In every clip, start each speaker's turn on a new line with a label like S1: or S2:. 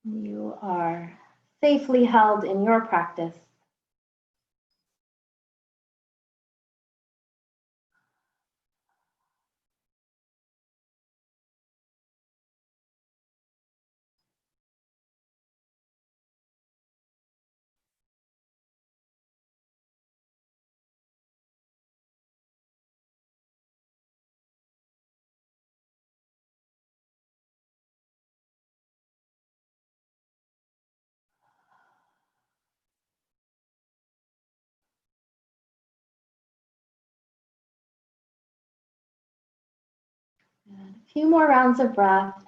S1: You are safely held in your practice. And a few more rounds of breath,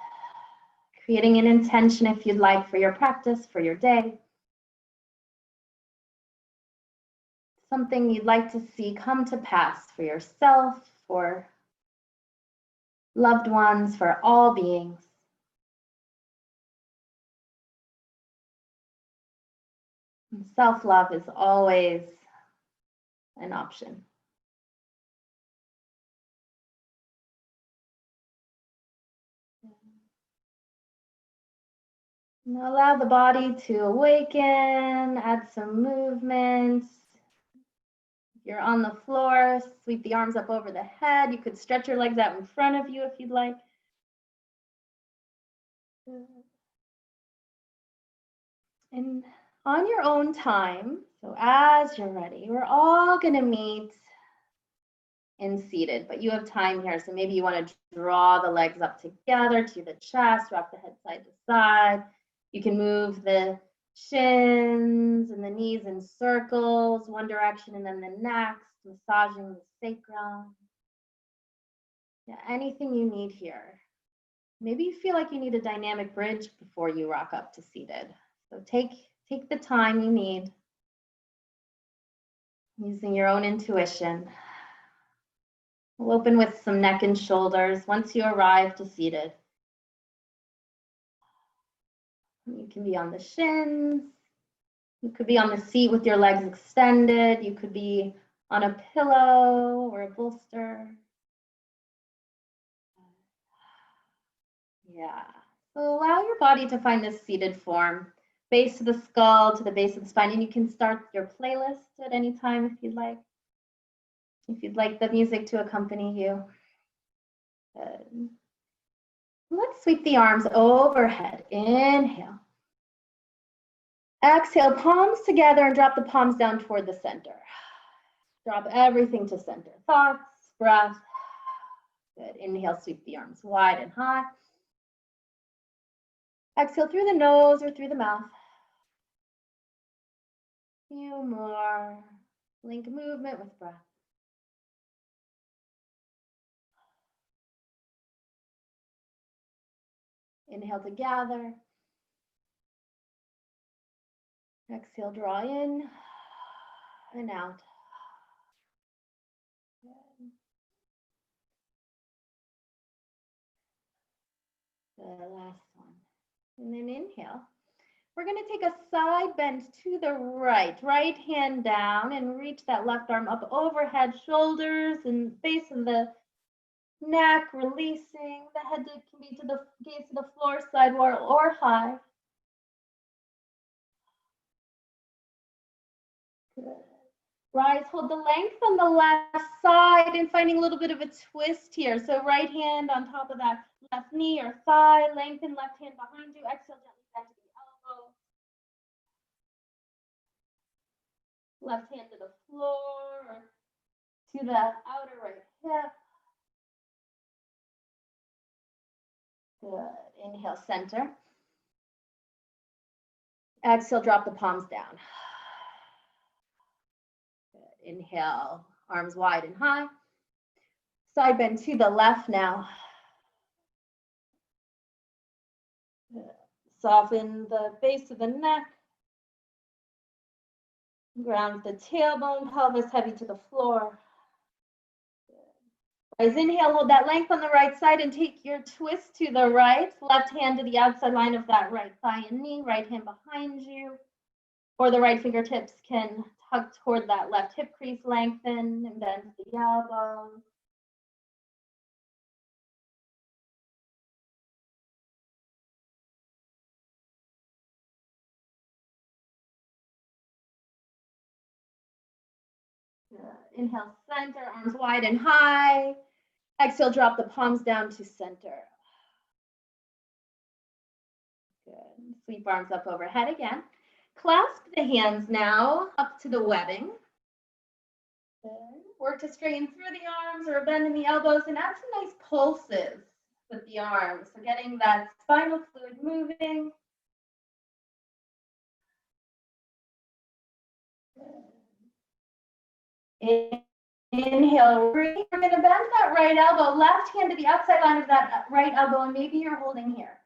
S1: creating an intention if you'd like for your practice, for your day. Something you'd like to see come to pass for yourself, for loved ones, for all beings. Self-love is always an option. And allow the body to awaken, add some movement. If you're on the floor, sweep the arms up over the head. You could stretch your legs out in front of you if you'd like. And on your own time, so as you're ready, we're all gonna meet in seated, but you have time here. So maybe you wanna draw the legs up together to the chest, rock the head side to side. You can move the shins and the knees in circles, one direction and then the next, massaging the sacrum. Yeah, anything you need here. Maybe you feel like you need a dynamic bridge before you rock up to seated. So take the time you need, using your own intuition. We'll open with some neck and shoulders once you arrive to seated. You can be on the shins. You could be on the seat with your legs extended. You could be on a pillow or a bolster. Yeah. So allow your body to find this seated form, base of the skull to the base of the spine, and you can start your playlist at any time if you'd like. If you'd like the music to accompany you. Good. Let's sweep the arms overhead. Inhale. Exhale, palms together and drop the palms down toward the center. Drop everything to center. Thoughts, breath. Good. Inhale, sweep the arms wide and high. Exhale through the nose or through the mouth. Few more. Link movement with breath. Inhale to gather. Exhale, draw in and out. The last one. And then inhale. We're going to take a side bend to the right hand down, and reach that left arm up overhead, shoulders and base of the neck, releasing. The head can be to the gaze of the floor, side or high. Good. Rise, hold the length on the left side and finding a little bit of a twist here. So right hand on top of that left knee or thigh, lengthen left hand behind you. Exhale, gently bend to the elbow. Left hand to the floor or to the outer right hip. Good. Inhale, center. Exhale, drop the palms down. Good. Inhale, arms wide and high. Side bend to the left now. Good. Soften the base of the neck. Ground the tailbone, pelvis heavy to the floor. As inhale, hold that length on the right side and take your twist to the right. Left hand to the outside line of that right thigh and knee, right hand behind you. Or the right fingertips can tug toward that left hip crease, lengthen and bend the elbow. Good. Inhale, center, arms wide and high. Exhale, drop the palms down to center. Good. Sweep arms up overhead again. Clasp the hands now up to the webbing. Good. Work to straighten through the arms or bend in the elbows and add some nice pulses with the arms. So getting that spinal fluid moving. Good. Inhale, breathe. We're going to bend that right elbow, left hand to the outside line of that right elbow, and maybe you're holding here.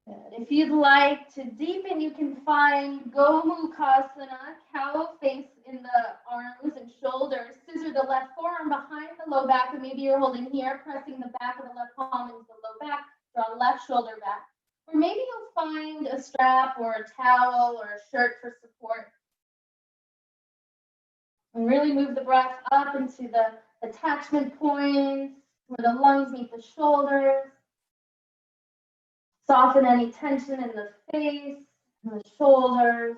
S1: Good. If you'd like to deepen, you can find Gomukhasana, cow face in the arms and shoulders. Scissor the left forearm behind the low back, and maybe you're holding here, pressing the back of the left palm into the low back, draw left shoulder back. Or maybe you'll find a strap or a towel or a shirt for support. And really move the breath up into the attachment points where the lungs meet the shoulders. Soften any tension in the face, and the shoulders.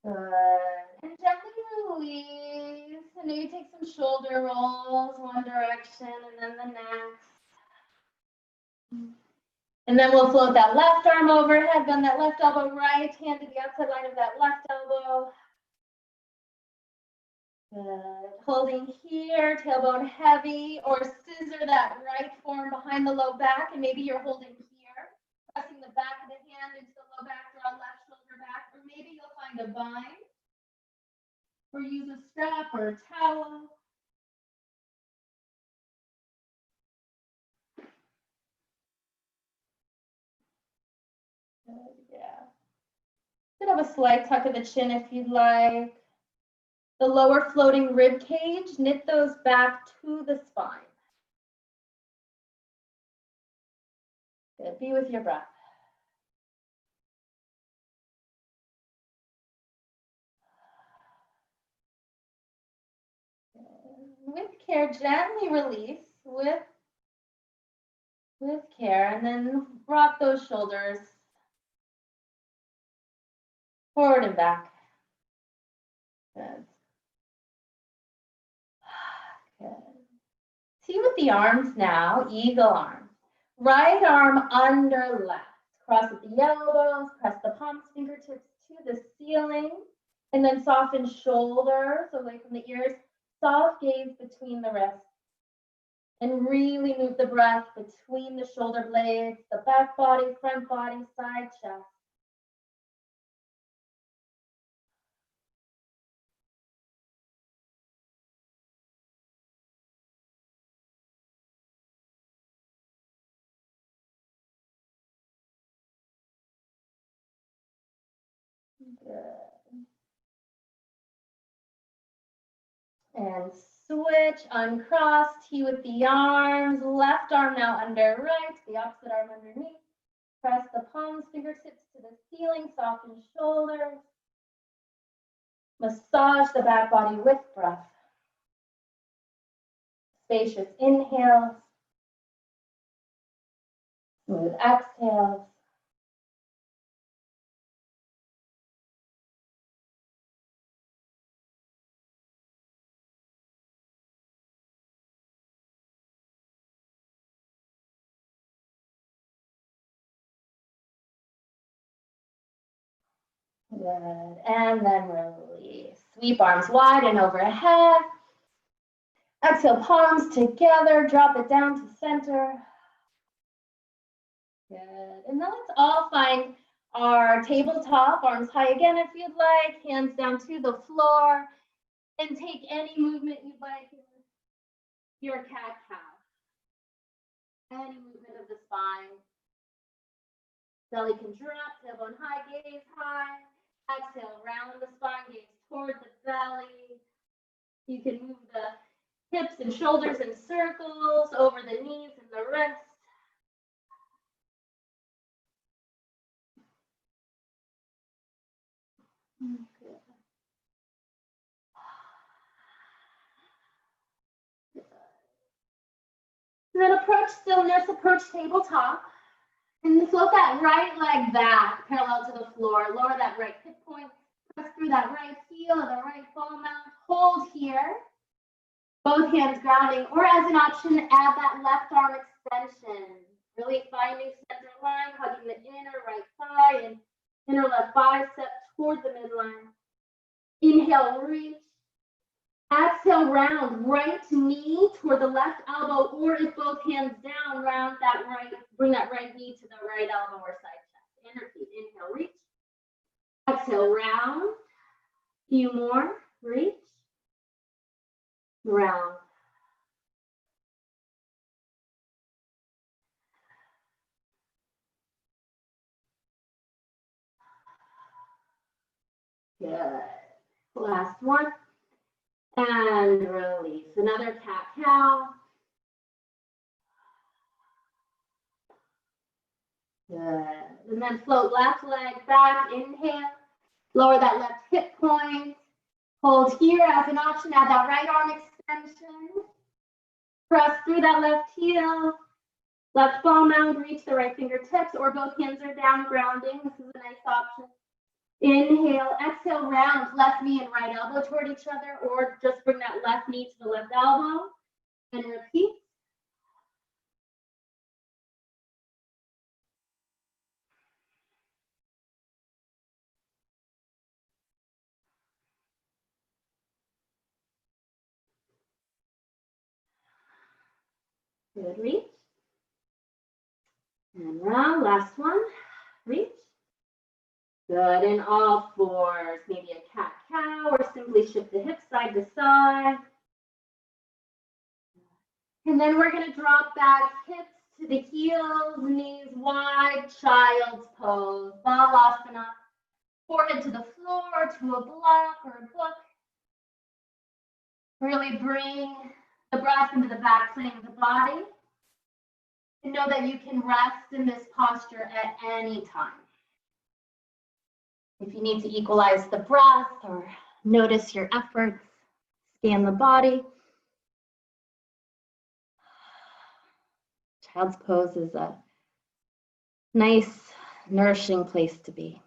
S1: Good. And gently release. And maybe take some shoulder rolls one direction and then the next. And then we'll float that left arm overhead, bend that left elbow, right hand to the outside line of that left elbow. Good. Holding here, tailbone heavy, or scissor that right forearm behind the low back, and maybe you're holding here. Pressing the back of the hand into the low back, draw left shoulder back, or maybe you'll find a bind, or use a strap or a towel. Good, yeah. Could have a slight tuck of the chin if you'd like. The lower floating rib cage, knit those back to the spine. Good. Be with your breath. With care, gently release with care, and then rock those shoulders forward and back. Good. Good. See with the arms now, eagle arms. Right arm under left. Cross at the elbows, press the palms, fingertips to the ceiling, and then soften shoulders away from the ears. Soft gaze between the wrists. And really move the breath between the shoulder blades, the back body, front body, side chest. Good. And switch, uncross, T with the arms, left arm now under right, the opposite arm underneath. Press the palms, fingertips to the ceiling, soften shoulders. Massage the back body with breath. Spacious inhales. Smooth exhales. Good. And then release. Sweep arms wide and overhead. Exhale, palms together. Drop it down to center. Good. And then let's all find our tabletop, arms high again if you'd like, hands down to the floor, and take any movement you'd like in your cat-cow. Any movement of the spine. Belly can drop, tailbone high, gaze high. Exhale, round the spine, gaze toward the belly. You can move the hips and shoulders in circles, over the knees and the wrists. And then approach stillness, approach tabletop. And float that right leg back, parallel to the floor. Lower that right hip point. Press through that right heel, the right ball mount. Hold here. Both hands grounding. Or as an option, add that left arm extension. Really finding center line, hugging the inner right thigh and inner left bicep toward the midline. Inhale, reach. Exhale, round right knee toward the left elbow, or if both hands down, round that right, bring that right knee to the right elbow or side chest. And repeat. Inhale, reach. Exhale, round. Few more. Reach. Round. Good. Last one. And release. Another cat-cow. Good. And then float left leg back. Inhale. Lower that left hip point. Hold here as an option. Add that right arm extension. Press through that left heel. Left ball mount. Reach the right fingertips, or both hands are down, grounding. This is a nice option. Inhale, exhale, round left knee and right elbow toward each other, or just bring that left knee to the left elbow and repeat. Good, reach. And round, last one, reach. Good, in all fours, maybe a cat-cow, or simply shift the hips side to side. And then we're gonna drop back, hips to the heels, knees wide, child's pose, Balasana. Forehead to the floor, to a block or a book. Really bring the breath into the back plane of the body. And know that you can rest in this posture at any time. If you need to equalize the breath or notice your efforts, scan the body. Child's pose is a nice, nourishing place to be.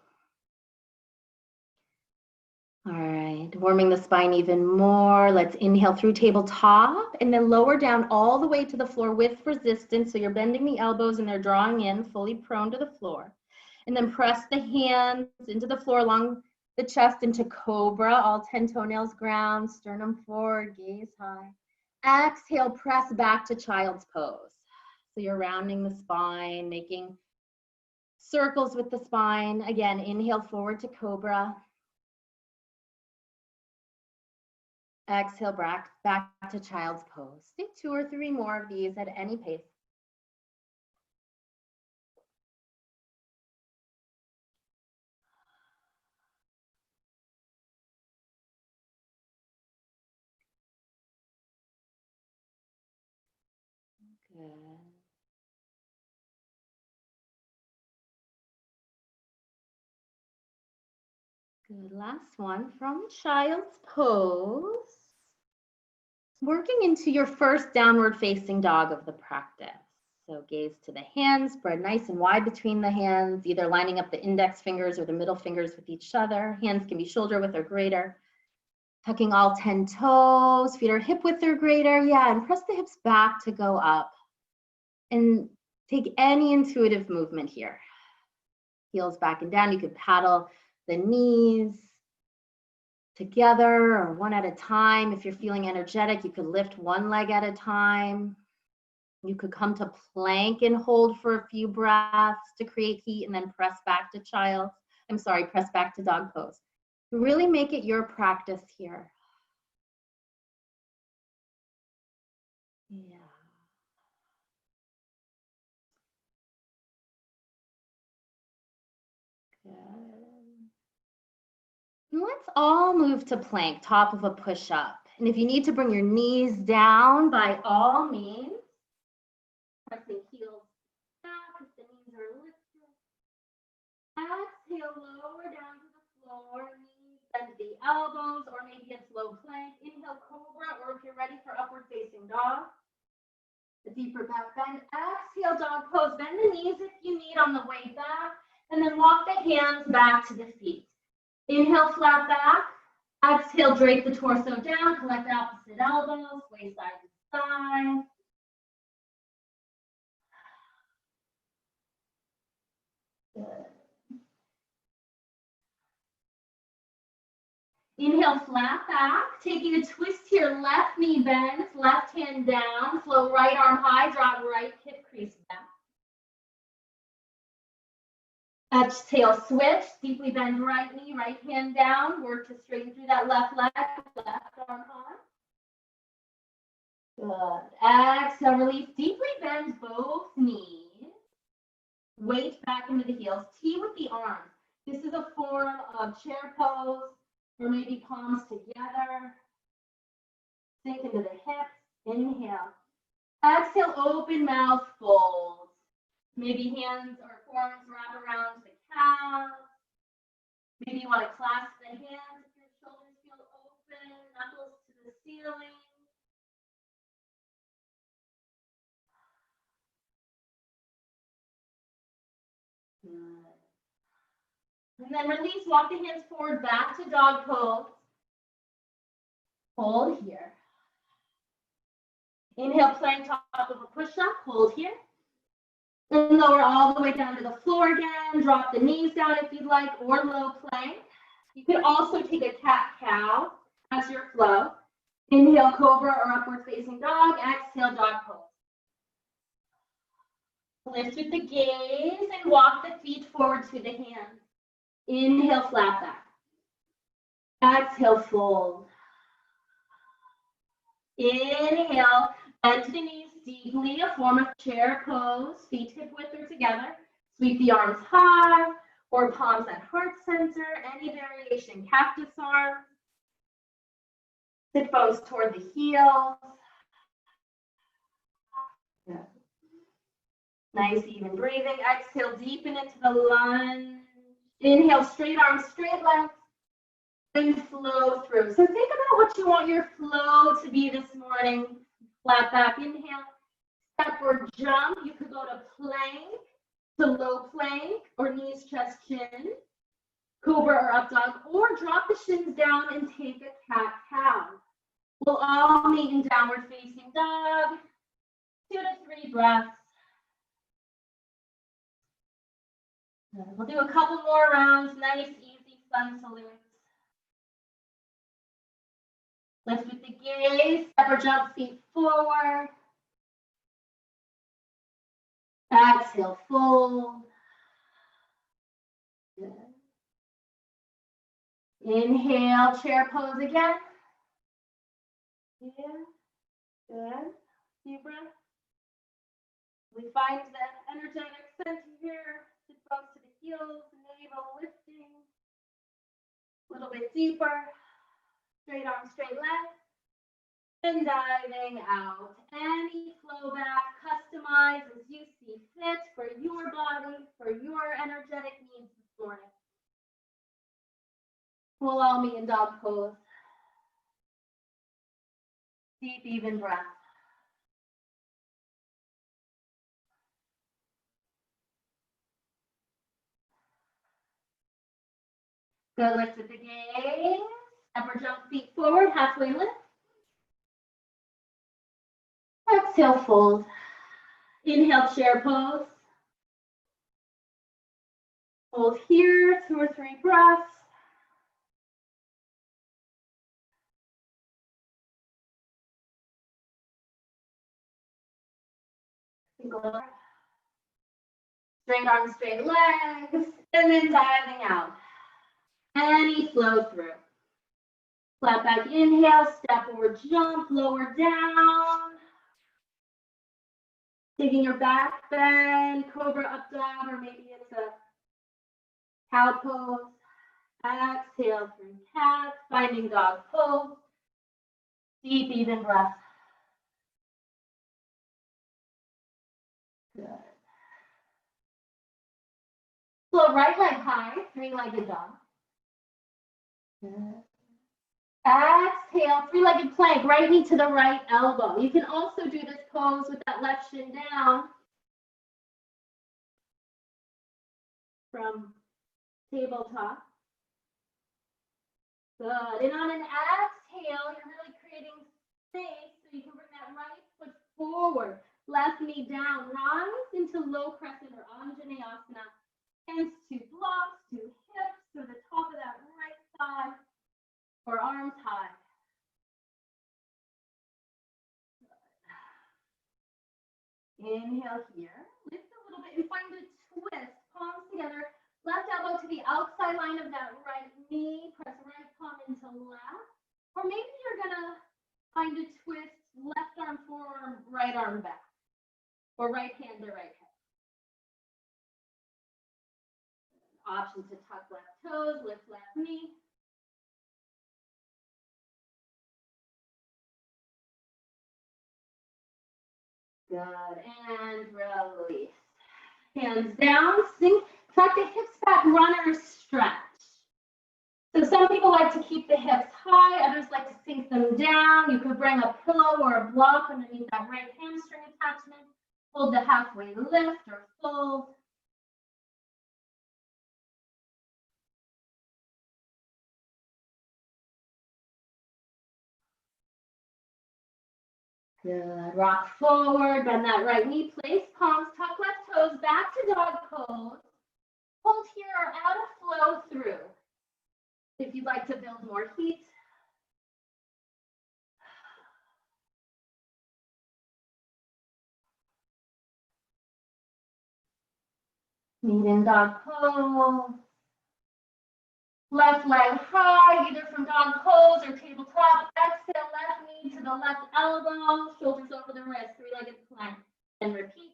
S1: All right, warming the spine even more. Let's inhale through tabletop and then lower down all the way to the floor with resistance. So you're bending the elbows and they're drawing in, fully prone to the floor. And then press the hands into the floor along the chest into cobra, all 10 toenails ground, sternum forward, gaze high. Exhale, press back to child's pose. So you're rounding the spine, making circles with the spine. Again, inhale forward to cobra. Exhale, back to child's pose. Take 2 or 3 more of these at any pace. Good. Good, last one from child's pose. Working into your first downward facing dog of the practice. So gaze to the hands, spread nice and wide between the hands, either lining up the index fingers or the middle fingers with each other. Hands can be shoulder width or greater. Tucking all 10 toes, feet are hip width or greater. Yeah, and press the hips back to go up. And take any intuitive movement here. Heels back and down. You could paddle the knees together or one at a time. If you're feeling energetic, you could lift one leg at a time. You could come to plank and hold for a few breaths to create heat and then press back to press back to dog pose. Really make it your practice here. Yeah. Good. Let's all move to plank, top of a push-up. And if you need to bring your knees down, by all means, pressing heels back if the knees are lifted. Exhale, lower down to the floor, knees bend the elbows, or maybe it's low plank. Inhale, cobra, or if you're ready for upward facing dog. A deeper back bend. Exhale, dog pose. Bend the knees if you need on the way back. And then walk the hands back to the feet. Inhale, flat back. Exhale, drape the torso down. Collect opposite elbows. Sway side to side. Good. Inhale, flat back. Taking a twist here, left knee bends, left hand down. Flow right arm high, draw right hip crease back. Exhale, switch. Deeply bend right knee, right hand down. Work to straighten through that left leg, left arm high. Good. Exhale, release. Deeply bend both knees. Weight back into the heels. T with the arms. This is a form of chair pose, or maybe palms together. Sink into the hips. Inhale. Exhale, open mouth, fold. Maybe hands or forearms wrap around the calves. Maybe you want to clasp the hands if your shoulders feel open, knuckles to the ceiling. Good. And then release, walk the hands forward, back to dog pose. Hold here. Inhale, plank top of a push-up, hold here. And lower all the way down to the floor again. Drop the knees down if you'd like, or low plank. You could also take a cat-cow as your flow. Inhale, cobra or upward facing dog. Exhale, dog pose. Lift with the gaze and walk the feet forward to the hands. Inhale, flat back. Exhale, fold. Inhale, bend the knees deeply, a form of chair pose. Feet hip width or together. Sweep the arms high or palms at heart center. Any variation, cactus arms. Sit bones toward the heels. Good. Nice even breathing. Exhale, deepen into the lunge. Inhale, straight arms, straight legs. And flow through. So think about what you want your flow to be this morning. Flat back, inhale. Step or jump. You could go to plank, to low plank, or knees, chest, chin. Cobra or up dog, or drop the shins down and take a cat-cow. We'll all meet in downward facing dog. 2 to 3 breaths. We'll do a couple more rounds. Nice, easy, sun salutes. Lift with the gaze. Step or jump, feet forward. Exhale, fold. Good. Inhale, chair pose again. Yeah. Good. Deep breath. We find that energetic center here. Sit bones to the heels, navel lifting. A little bit deeper. Straight arms, straight legs. And diving out. Any flow back, customize as you see fit for your body, for your energetic needs this morning. We'll all meet in dog pose. Deep, even breath. Good, lift with the gaze. Step or jump, feet forward, halfway lift. Exhale, fold. Inhale, chair pose. Hold here, 2 or 3 breaths. Straight arms, straight legs, and then diving out. Any flow through. Flat back, inhale, step or jump, lower down. Taking your back bend, cobra up dog, or maybe it's a cow pose. Exhale through cat, finding dog pose. Deep, even breath. Good. Flow right leg high, 3-legged dog. Good. Exhale, three-legged plank, right knee to the right elbow. You can also do this pose with that left shin down from tabletop. Good. And on an exhale, you're really creating space so you can bring that right foot forward. Left knee down, rise into low crescent or Anjaneyasana. Hands to blocks, to hips, to the top of that right thigh, or arms high. Inhale here. Lift a little bit and find a twist. Palms together. Left elbow to the outside line of that right knee. Press right palm into left. Or maybe you're going to find a twist. Left arm forward, right arm back. Or right hand to right hip. Option to tuck left toes, lift left knee. Good, and release. Hands down, sink, tuck the hips back, runner stretch. So some people like to keep the hips high, others like to sink them down. You could bring a pillow or a block underneath that right hamstring attachment. Hold the halfway lift or fold. Good. Rock forward, bend that right knee, place palms, tuck left toes, back to dog pose. Hold here or add a flow through. If you'd like to build more heat. Meet in dog pose. Left leg high, either from dog pose or tabletop. Exhale, left knee to the left elbow, shoulders over the wrist, three-legged plank. And repeat.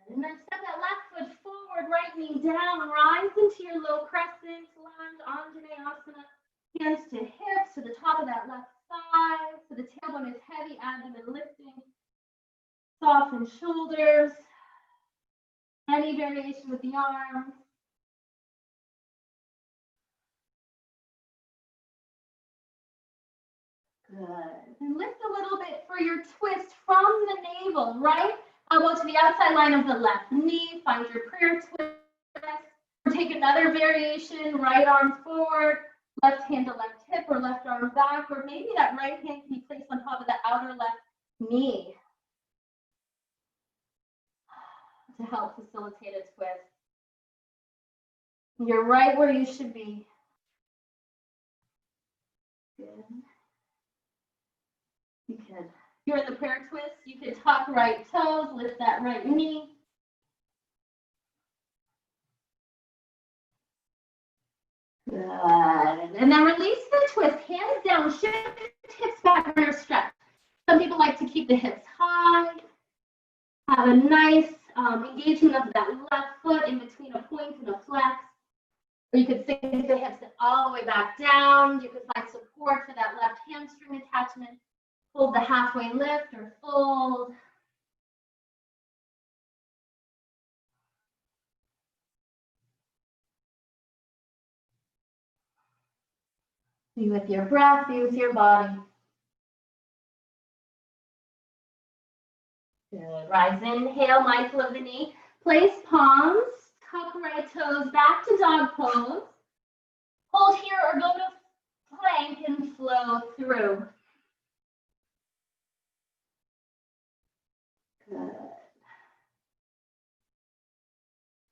S1: And then step that left foot forward, right knee down, rise into your low crescent, lunge, Anjaneyasana. Hands to hips, to the top of that left thigh, so the tailbone is heavy, abdomen lifting. Soften shoulders. Any variation with the arms. Good. And lift a little bit for your twist from the navel, right elbow to the outside line of the left knee. Find your prayer twist. Or take another variation, right arm forward, left hand to left hip or left arm back, or maybe that right hand can be placed on top of the outer left knee to help facilitate a twist. You're right where you should be. Good. You can. You're in the prayer twist. You can tuck right toes, lift that right knee. Good. And then release the twist. Hands down, shift hips back, runner stretch. Some people like to keep the hips high. Have a nice engagement of that left foot in between a point and a flex. Or you could sink the hips all the way back down. You could find support for that left hamstring attachment. Hold the halfway lift or fold. Be with your breath, be with your body. Good. Rise, inhale, mindful of the knee. Place palms, tuck right toes back to dog pose. Hold here or go to plank and flow through. Good.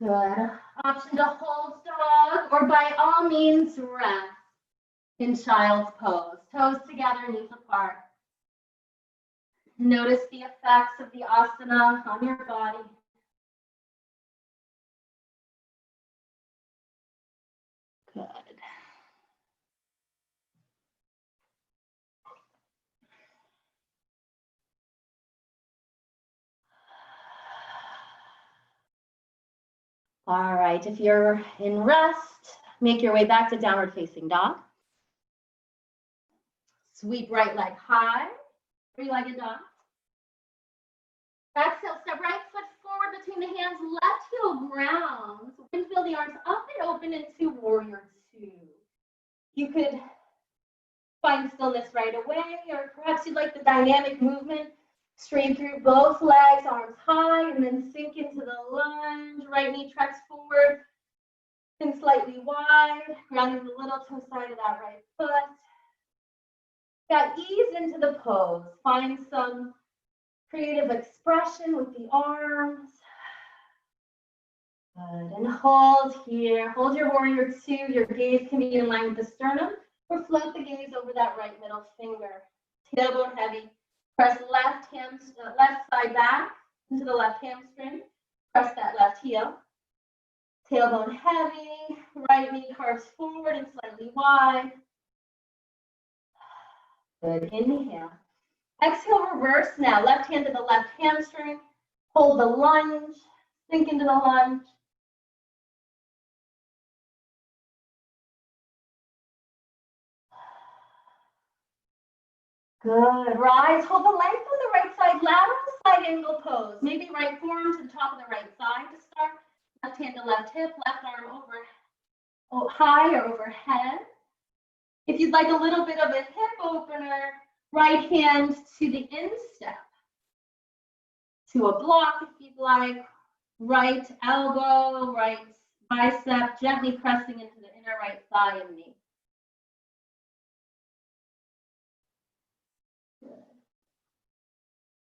S1: Good. Option to hold dog, or by all means rest in child's pose. Toes together, knees apart. Notice the effects of the asana on your body. Good. All right, if you're in rest, make your way back to downward facing dog. Sweep right leg high, three-legged dog. Exhale, step right foot forward between the hands, left heel grounds, windmill the arms up and open into warrior two. You could find stillness right away, or perhaps you'd like the dynamic movement. Straight through both legs, arms high, and then sink into the lunge. Right knee tracks forward and slightly wide, grounding the little toe side of that right foot. Got ease into the pose. Find some creative expression with the arms. Good, and hold here. Hold your warrior two. Your gaze can be in line with the sternum, or float the gaze over that right middle finger. Tailbone heavy. Press left side back into the left hamstring. Press that left heel. Tailbone heavy. Right knee carves forward and slightly wide. Good, inhale. Exhale, reverse now. Left hand to the left hamstring. Hold the lunge. Sink into the lunge. Good. Rise. Hold the length on the right side. Lateral side angle pose. Maybe right forearm to the top of the right thigh to start. Left hand to left hip. Left arm over high or overhead. If you'd like a little bit of a hip opener, right hand to the instep. To a block if you'd like. Right elbow, right bicep, gently pressing into the inner right thigh and knee.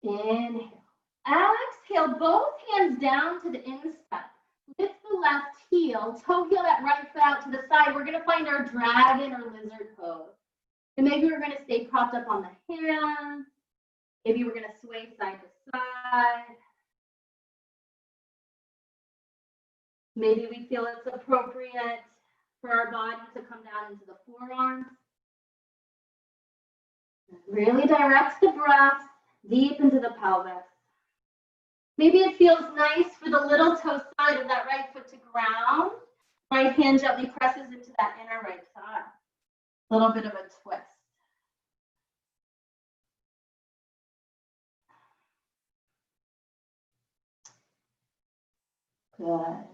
S1: Inhale. Exhale, both hands down to the instep. Lift the left heel, toe heel that right foot out to the side. We're going to find our dragon or lizard pose. And maybe we're going to stay propped up on the hands. Maybe we're going to sway side to side. Maybe we feel it's appropriate for our body to come down into the forearms. Really direct the breath deep into the pelvis. Maybe it feels nice for the little toe side of that right foot to ground. Right hand gently presses into that inner right thigh. A little bit of a twist. Good.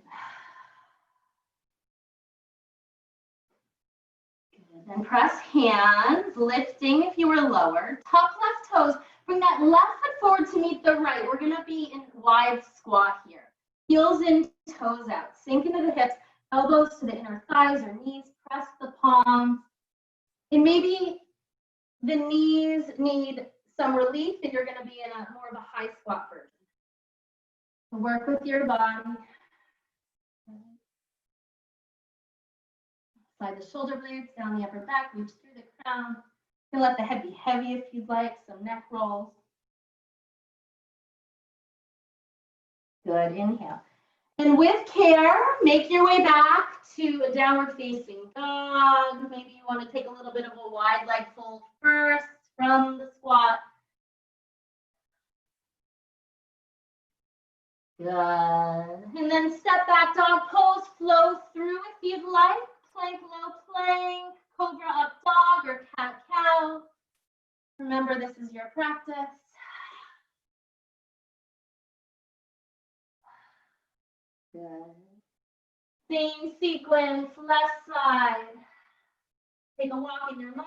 S1: Then press hands, lifting if you were lower. Tuck left toes. Bring that left foot forward to meet the right. We're going to be in wide squat here. Heels in, toes out. Sink into the hips, elbows to the inner thighs or knees. Press the palms. And maybe the knees need some relief and you're going to be in a more of a high squat version. Work with your body. Slide the shoulder blades down the upper back, reach through the crown. You can let the head be heavy if you'd like, some neck rolls. Good, inhale. And with care, make your way back to a downward facing dog. Maybe you want to take a little bit of a wide leg fold first from the squat. Good. And then step back dog pose, flow through if you'd like. Plank, low plank, cobra up dog, or cat cow. Remember, this is your practice. Good. Same sequence, left side. Take a walk in your mind.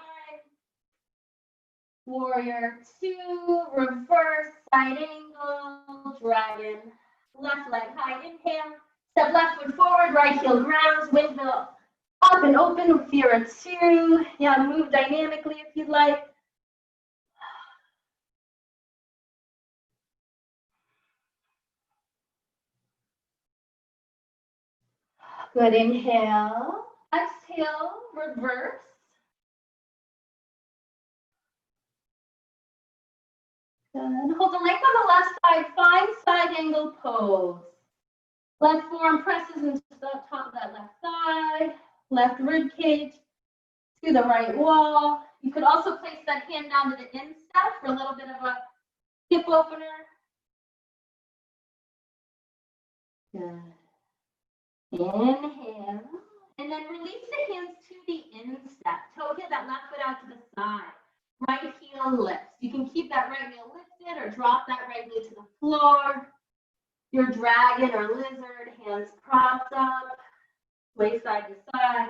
S1: Warrior two, reverse, side angle, dragon. Left leg high, inhale. Step left foot forward, right heel grounds, windmill. Up and open with your two. Yeah, move dynamically if you'd like. Good, inhale. Exhale, reverse. Good. Hold the length on the left side. Find side angle pose. Left forearm presses into the top of that left thigh. Left rib cage to the right wall. You could also place that hand down to the instep for a little bit of a hip opener. Good. Inhale. And then release the hands to the instep. Toe heel that left foot out to the side. Right heel lifts. You can keep that right heel lifted or drop that right knee to the floor. your dragon or lizard, hands propped up, sway side to side.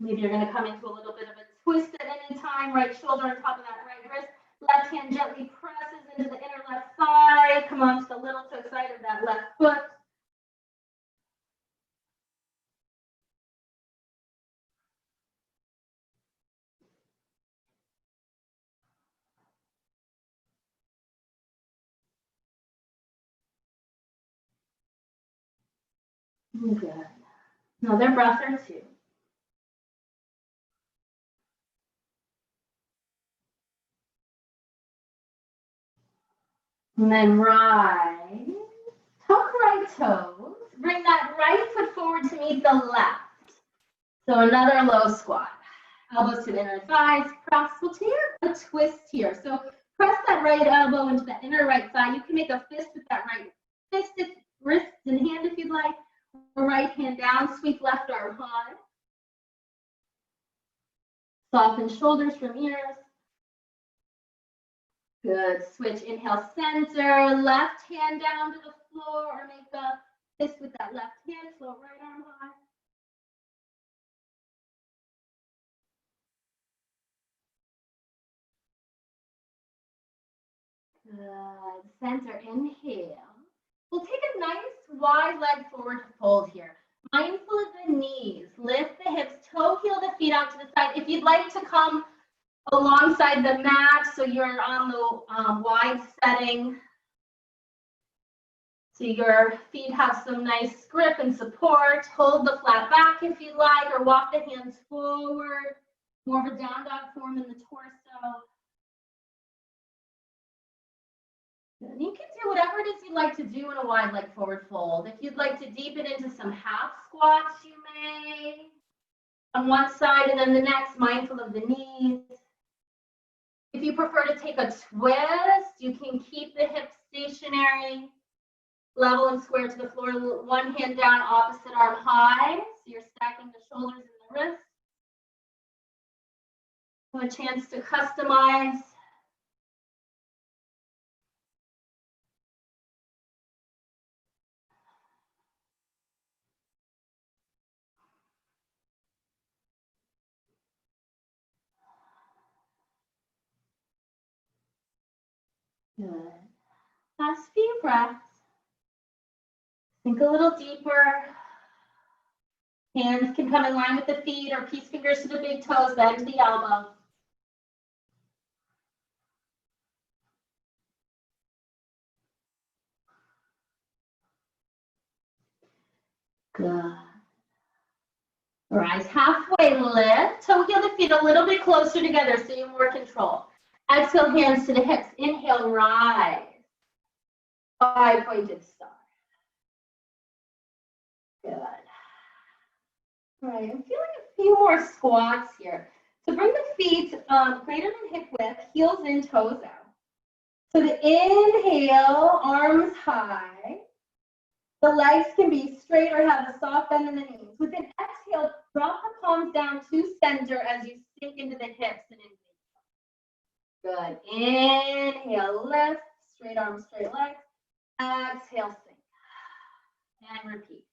S1: Maybe you're going to come into a little bit of a twist at any time. Right shoulder on top of that right wrist. Left hand gently presses into the inner left thigh. Come on to the little toe side of that left foot. Good. Another breath or two. And then rise. Tuck right toes. Bring that right foot forward to meet the left. So another low squat. Elbows to the inner thighs. Press. We'll take a twist here. So press that right elbow into the inner right thigh. You can make a fist with that right fist, wrist and hand if you'd like. Right hand down, sweep left arm high. Soften shoulders from ears. Good. Switch. Inhale, center. Left hand down to the floor or make a fist with that left hand. Float right arm high. Good. Center. Inhale. We'll take a nice wide leg forward fold here. Mindful of the knees. Lift the hips. Toe heel the feet out to the side. If you'd like to come alongside the mat so you're on the wide setting, so your feet have some nice grip and support. Hold the flat back if you'd like, or walk the hands forward. More of a down dog form in the torso. And you can do whatever it is you'd like to do in a wide leg forward fold. If you'd like to deepen into some half squats, you may. On one side and then the next, mindful of the knees. If you prefer to take a twist, you can keep the hips stationary, level and square to the floor. One hand down, opposite arm high. So you're stacking the shoulders and the wrists. Have a chance to customize. Good. Last few breaths. Think a little deeper. Hands can come in line with the feet or peace fingers to the big toes, bend to the elbow. Good. Rise halfway, lift. Toe heel the feet a little bit closer together so you have more control. Exhale, hands to the hips. Inhale, rise. Five-pointed star. Good. All right, I'm feeling a few more squats here. So bring the feet greater than hip width, heels in, toes out. So the inhale, arms high. The legs can be straight or have a soft bend in the knees. With an exhale, drop the palms down to center as you sink into the hips and into. Good. Inhale, lift, straight arms, straight legs. Exhale, sink. And repeat.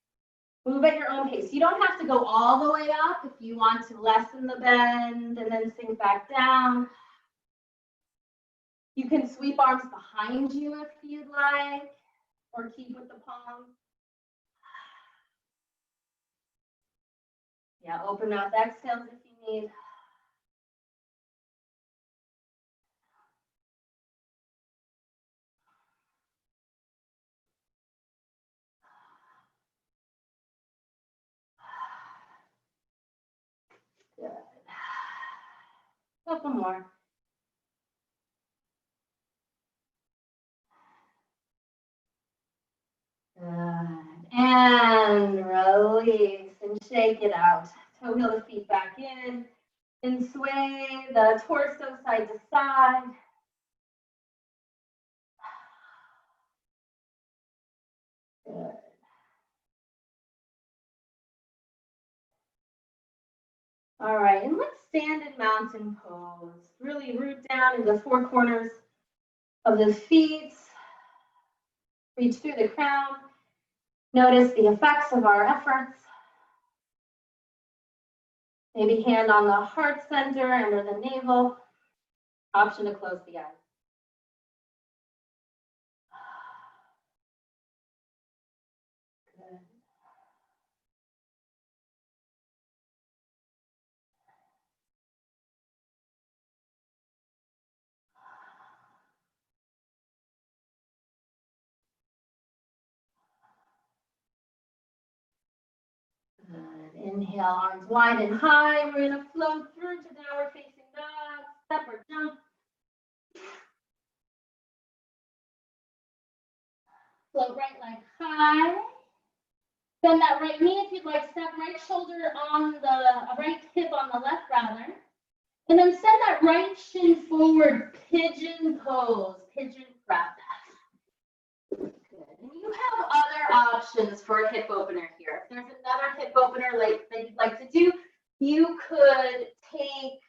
S1: Move at your own pace. You don't have to go all the way up if you want to lessen the bend and then sink back down. You can sweep arms behind you if you'd like, or keep with the palms. Yeah, open mouth exhales if you need. Good. Couple more. Good. And release and shake it out. Toe heel the feet back in. And sway the torso side to side. Good. All right, and let's expanded mountain pose. Really root down in the four corners of the feet. Reach through the crown. Notice the effects of our efforts. Maybe hand on the heart center, under the navel. Option to close the eyes. Good. Good. Inhale, arms wide and high. We're going to float through to downward facing dog. Step or jump. Float right leg high. Bend that right knee if you'd like. Step right shoulder on the right hip on the left rather. And then send that right shin forward. Pigeon pose. Pigeon crab. Good. And you have other options for a hip opener here. If there's another hip opener that you'd like to do, you could take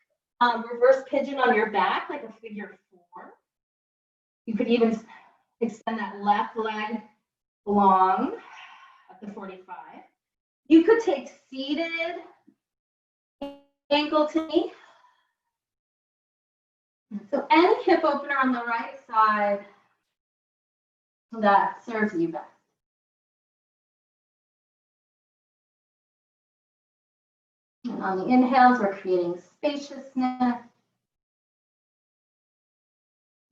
S1: reverse pigeon on your back, like a figure 4. You could even extend that left leg long at the 45. You could take seated ankle to knee. So any hip opener on the right side that serves you best. And on the inhales, we're creating spaciousness.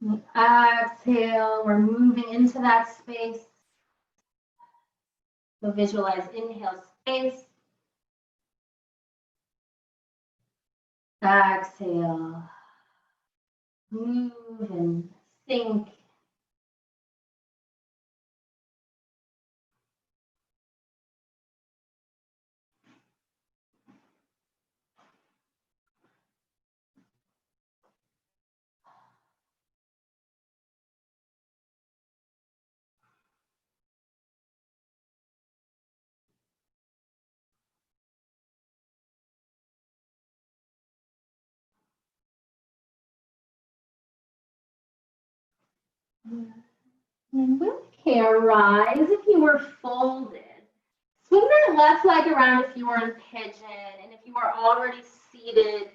S1: And the exhale, we're moving into that space. So visualize inhale space. Exhale. Move and sink. And with care, rise if you were folded. Swing that left leg around if you were in pigeon, and if you are already seated,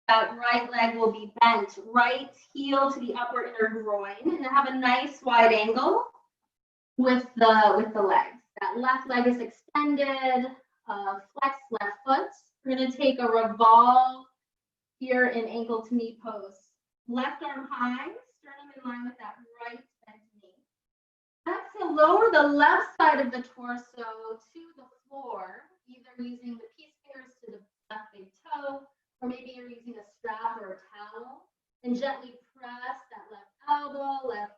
S1: that right leg will be bent. Right heel to the upper inner groin, and have a nice wide angle with the legs. That left leg is extended, flex left foot. We're going to take a revolve here in ankle to knee pose. Left arm high, sternum in line with that right bent knee. Exhale, lower the left side of the torso to the floor, either using the peace fingers to the left big toe, or maybe you're using a strap or a towel, and gently press that left elbow, left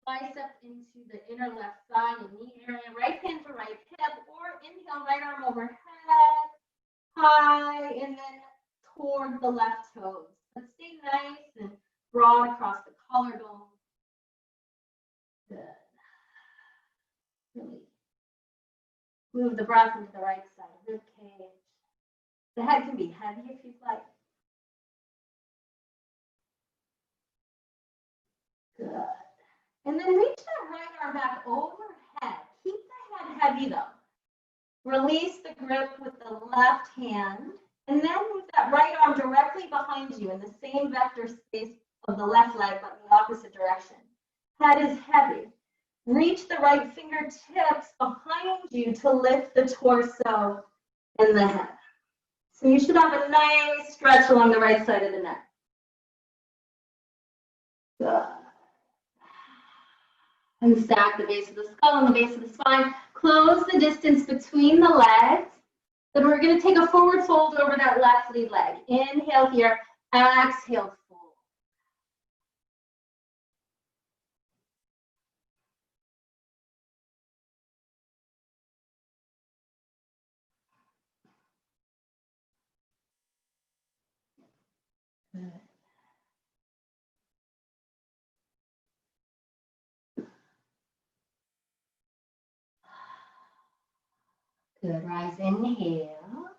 S1: bicep into the inner left thigh and knee area, right hand to right hip, or inhale, right arm overhead, high, and then toward the left toes. But stay nice and broad across the collarbone. Good. Really move the breath into the right side of the rib cage. The head can be heavy if you'd like. Good. And then reach that right arm back overhead. Keep the head heavy though. Release the grip with the left hand, and then move that right arm directly behind you in the same vector space of the left leg, but in the opposite direction. Head is heavy. Reach the right fingertips behind you to lift the torso and the head. So you should have a nice stretch along the right side of the neck. Good. And stack the base of the skull and the base of the spine. Close the distance between the legs. Then we're going to take a forward fold over that left lead leg. Inhale here. Exhale, fold. Good. Good. Rise, inhale.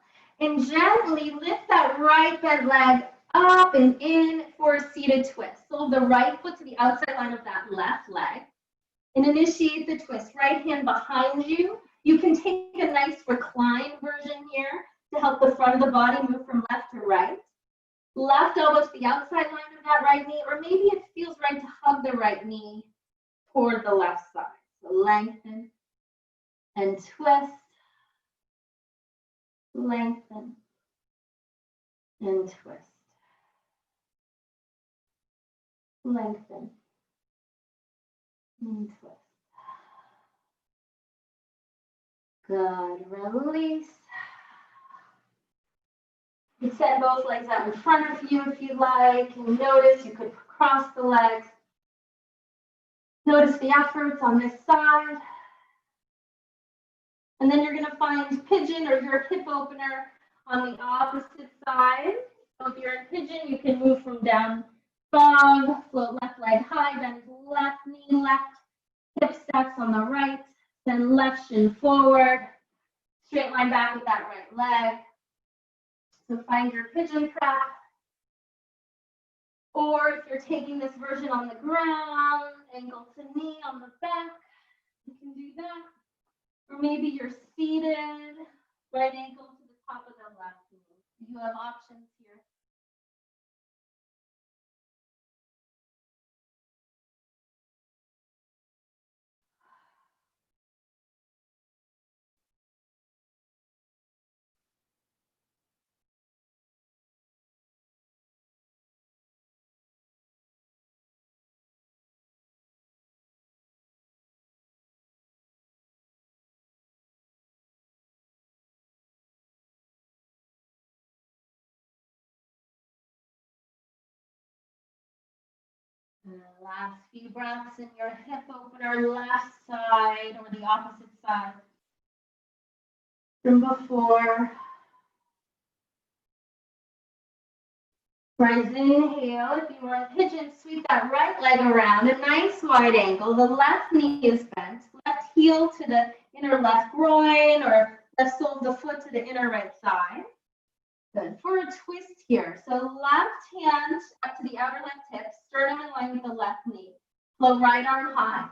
S1: And gently lift that right bent leg up and in for a seated twist. So the right foot to the outside line of that left leg. And initiate the twist. Right hand behind you. You can take a nice recline version here to help the front of the body move from left to right. Left elbow to the outside line of that right knee, or maybe it feels right to hug the right knee toward the left side. So lengthen and twist. Lengthen and twist. Lengthen and twist. Good. Release. You can send both legs out in front of you if you like. And notice you could cross the legs. Notice the efforts on this side. And then you're going to find pigeon or your hip opener on the opposite side. So if you're in pigeon, you can move from down dog, float left leg high, bend left knee, left hip stacks on the right, then left shin forward, straight line back with that right leg. So find your pigeon prep. Or if you're taking this version on the ground, ankle to knee on the back, you can do that. Or maybe you're seated, right ankle to the top of the left knee. You have options here. And last few breaths in your hip opener, left side or the opposite side from before. Rise, inhale. If you were in pigeon, sweep that right leg around, a nice wide angle. The left knee is bent. Left heel to the inner left groin or left sole of the foot to the inner right thigh. Good. For a twist here. So left hand up to the outer left hip, sternum in line with the left knee. Flow right arm high.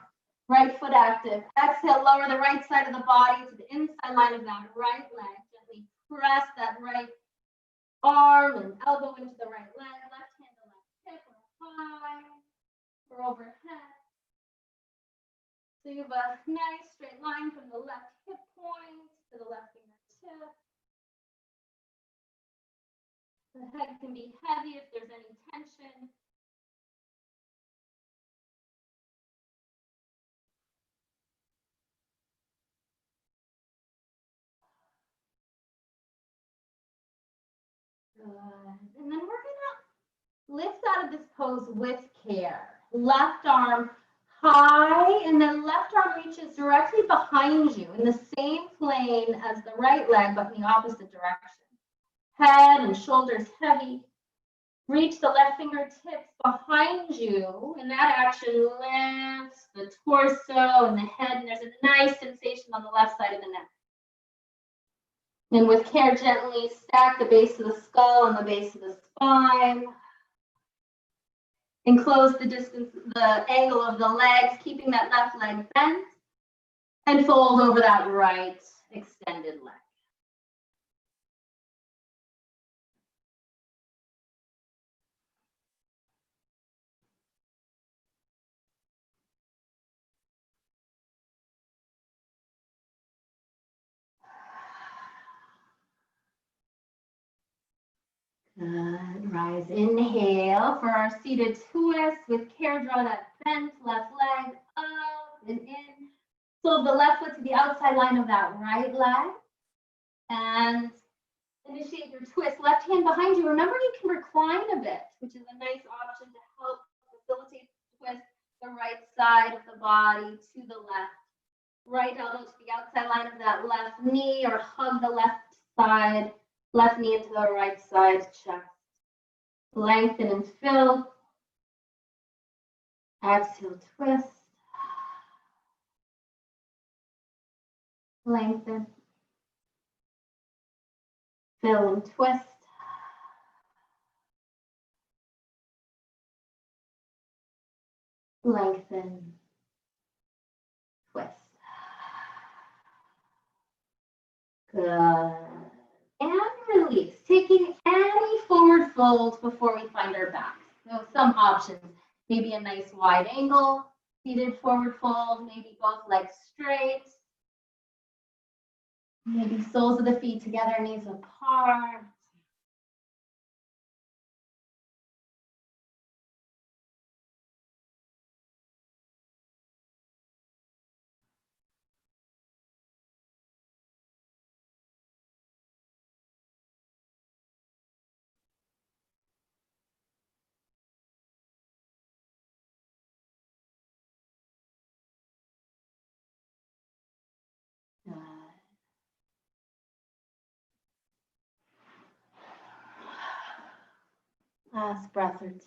S1: Right foot active. Exhale, lower the right side of the body to the inside line of that right leg. Gently press that right arm and elbow into the right leg. Left hand to left hip or high or overhead. So you have a nice straight line from the left hip point to the left fingertip. The head can be heavy if there's any tension. Good. And then we're going to lift out of this pose with care. Left arm high, and then left arm reaches directly behind you in the same plane as the right leg, but in the opposite direction. Head and shoulders heavy. Reach the left fingertips behind you, and that action lifts the torso and the head, and there's a nice sensation on the left side of the neck. And with care, gently stack the base of the skull and the base of the spine. And close the distance, the angle of the legs, keeping that left leg bent. And fold over that right extended leg. Good. Rise, inhale for our seated twist. With care, draw that bent left leg up and in. So the left foot to the outside line of that right leg. And initiate your twist. Left hand behind you. Remember, you can recline a bit, which is a nice option to help facilitate the twist. The right side of the body to the left. Right elbow to the outside line of that left knee, or hug the left side. Left knee into the right side chest. Lengthen and fill. Exhale, twist. Lengthen. Fill and twist. Lengthen. Twist. Good. And release. Taking any forward fold before we find our back. So some options. Maybe a nice wide angle, seated forward fold, maybe both legs straight. Maybe soles of the feet together, knees apart. Good. Last breath or two.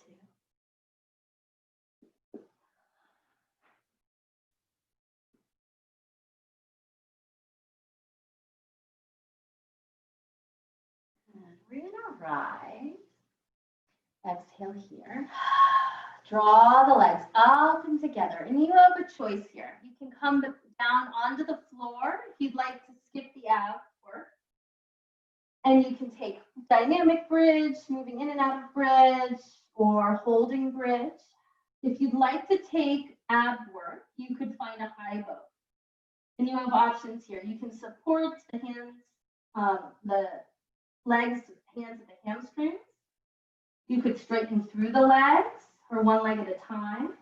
S1: And we're gonna rise. Exhale here. Draw the legs up and together. And you have a choice here. You can come down onto the floor if you'd like to skip the ab work. And you can take dynamic bridge, moving in and out of bridge, or holding bridge. If you'd like to take ab work, you could find a high bow. And you have options here. You can support the hands, the legs, hands at the hamstrings. You could straighten through the legs or one leg at a time.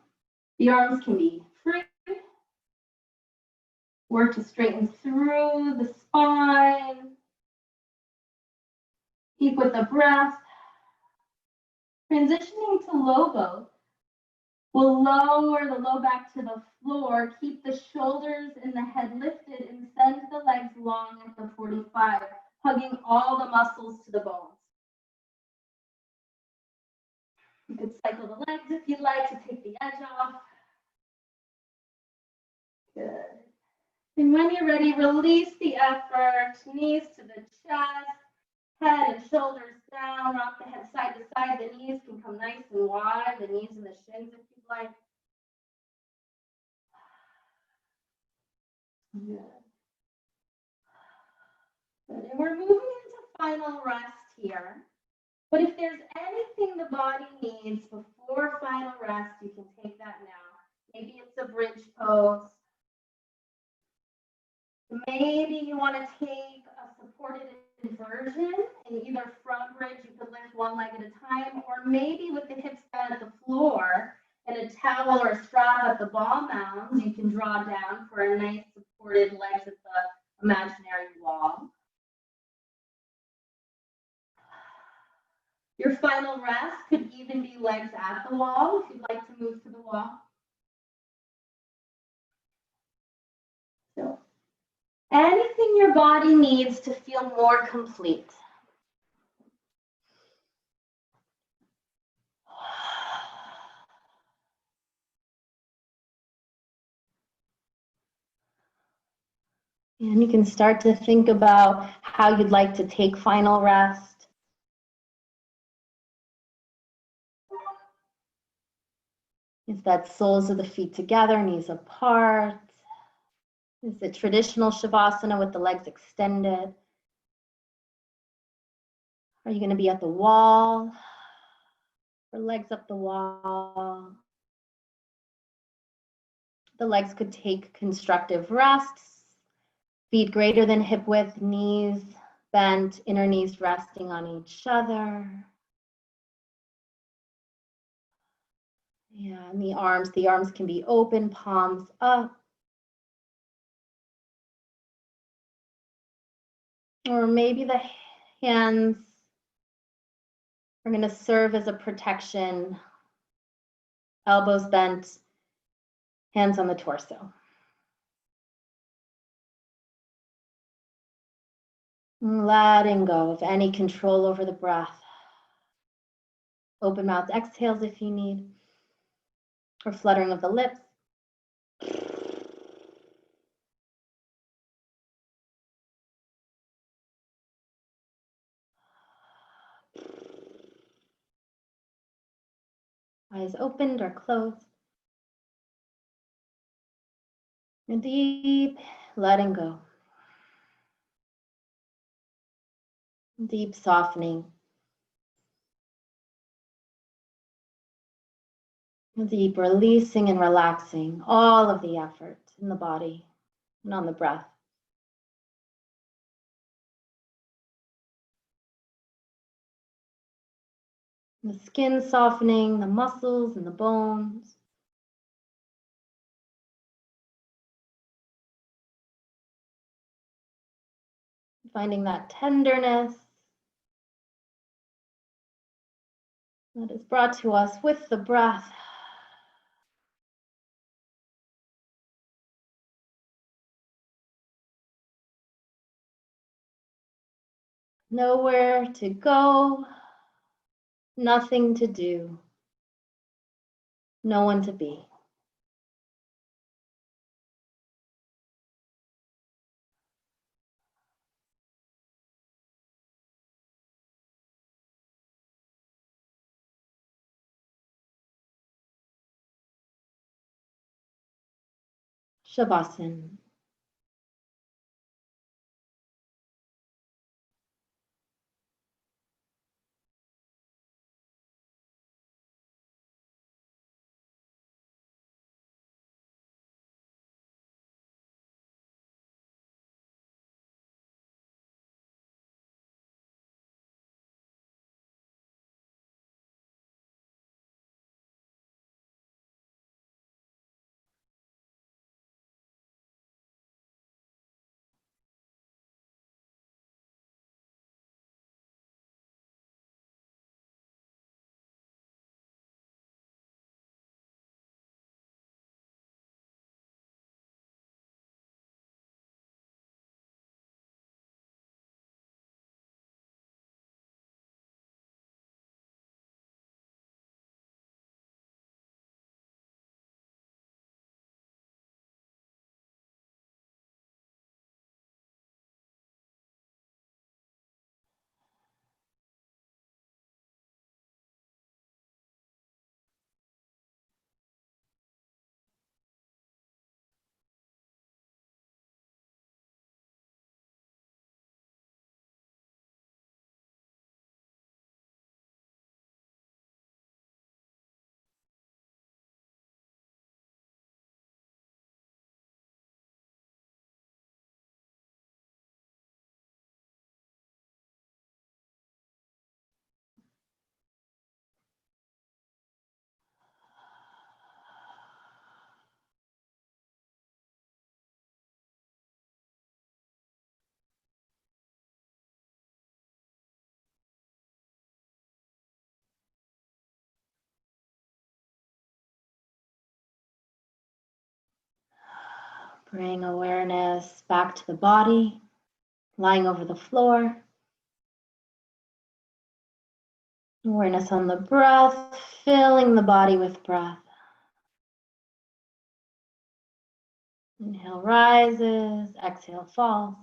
S1: The arms can be free. Work to straighten through the spine. Keep with the breath. Transitioning to low bow. We'll lower the low back to the floor, keep the shoulders and the head lifted, and send the legs long at the 45, hugging all the muscles to the bones. You could cycle the legs if you'd like to take the edge off. Good. And when you're ready, release the effort, knees to the chest, head and shoulders down, rock the head side to side. The knees can come nice and wide, the knees and the shins if you'd like. Good. Good. And we're moving into final rest here. But if there's anything the body needs before final rest, you can take that now. Maybe it's a bridge pose. Maybe you want to take a supported inversion, and either front bridge, you could lift one leg at a time, or maybe with the hips down at the floor and a towel or a strap at the ball mounds, you can draw down for a nice supported legs at the imaginary wall. Your final rest could even be legs at the wall if you'd like to move to the wall. So, anything your body needs to feel more complete. And you can start to think about how you'd like to take final rest. Is that soles of the feet together, knees apart? Is it traditional Shavasana with the legs extended? Are you going to be at the wall? Or legs up the wall? The legs could take constructive rests. Feet greater than hip width, knees bent, inner knees resting on each other. Yeah, and the arms can be open, palms up. Or maybe the hands are going to serve as a protection. Elbows bent, hands on the torso. Letting go of any control over the breath. Open mouth exhales if you need, or fluttering of the lips. eyes opened or closed. A deep letting go. Deep softening. A deep releasing and relaxing all of the effort in the body and on the breath. The skin softening, the muscles and the bones. Finding that tenderness that is brought to us with the breath. Nowhere to go, nothing to do, no one to be. Shavasana. Bring awareness back to the body, lying over the floor. Awareness on the breath, filling the body with breath. Inhale rises, exhale falls.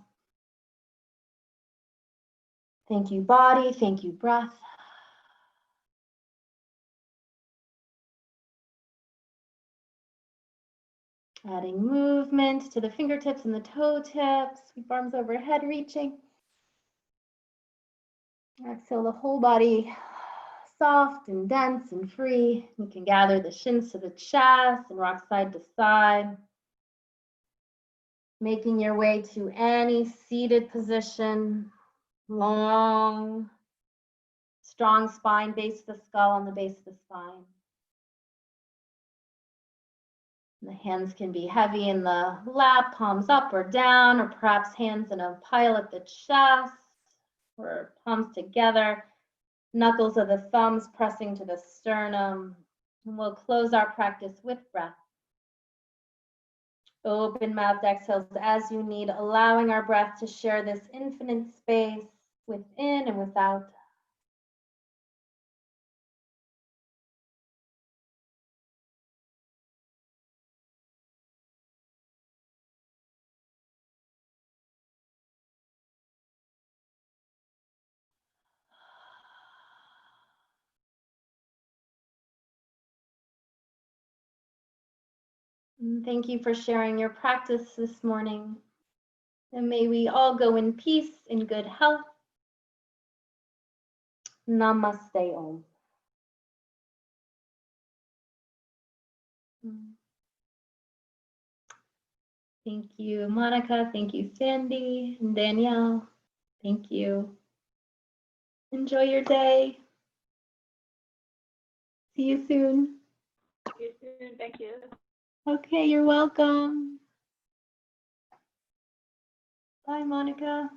S1: Thank you, body. Thank you, breath. Adding movement to the fingertips and the toe tips. Sweep arms overhead, reaching. Exhale the whole body, soft and dense and free. You can gather the shins to the chest and rock side to side. Making your way to any seated position. Long, strong spine, base of the skull on the base of the spine. The hands can be heavy in the lap, palms up or down, or perhaps hands in a pile at the chest, or palms together, knuckles of the thumbs pressing to the sternum. And we'll close our practice with breath. Open mouthed exhales as you need, allowing our breath to share this infinite space within and without. And thank you for sharing your practice this morning. And may we all go in peace, in good health. Namaste Om. Thank you, Monica. Thank you, Sandy and Danielle. Thank you. Enjoy your day. See you soon.
S2: See you soon. Thank you.
S1: Okay, you're welcome. Bye, Monica.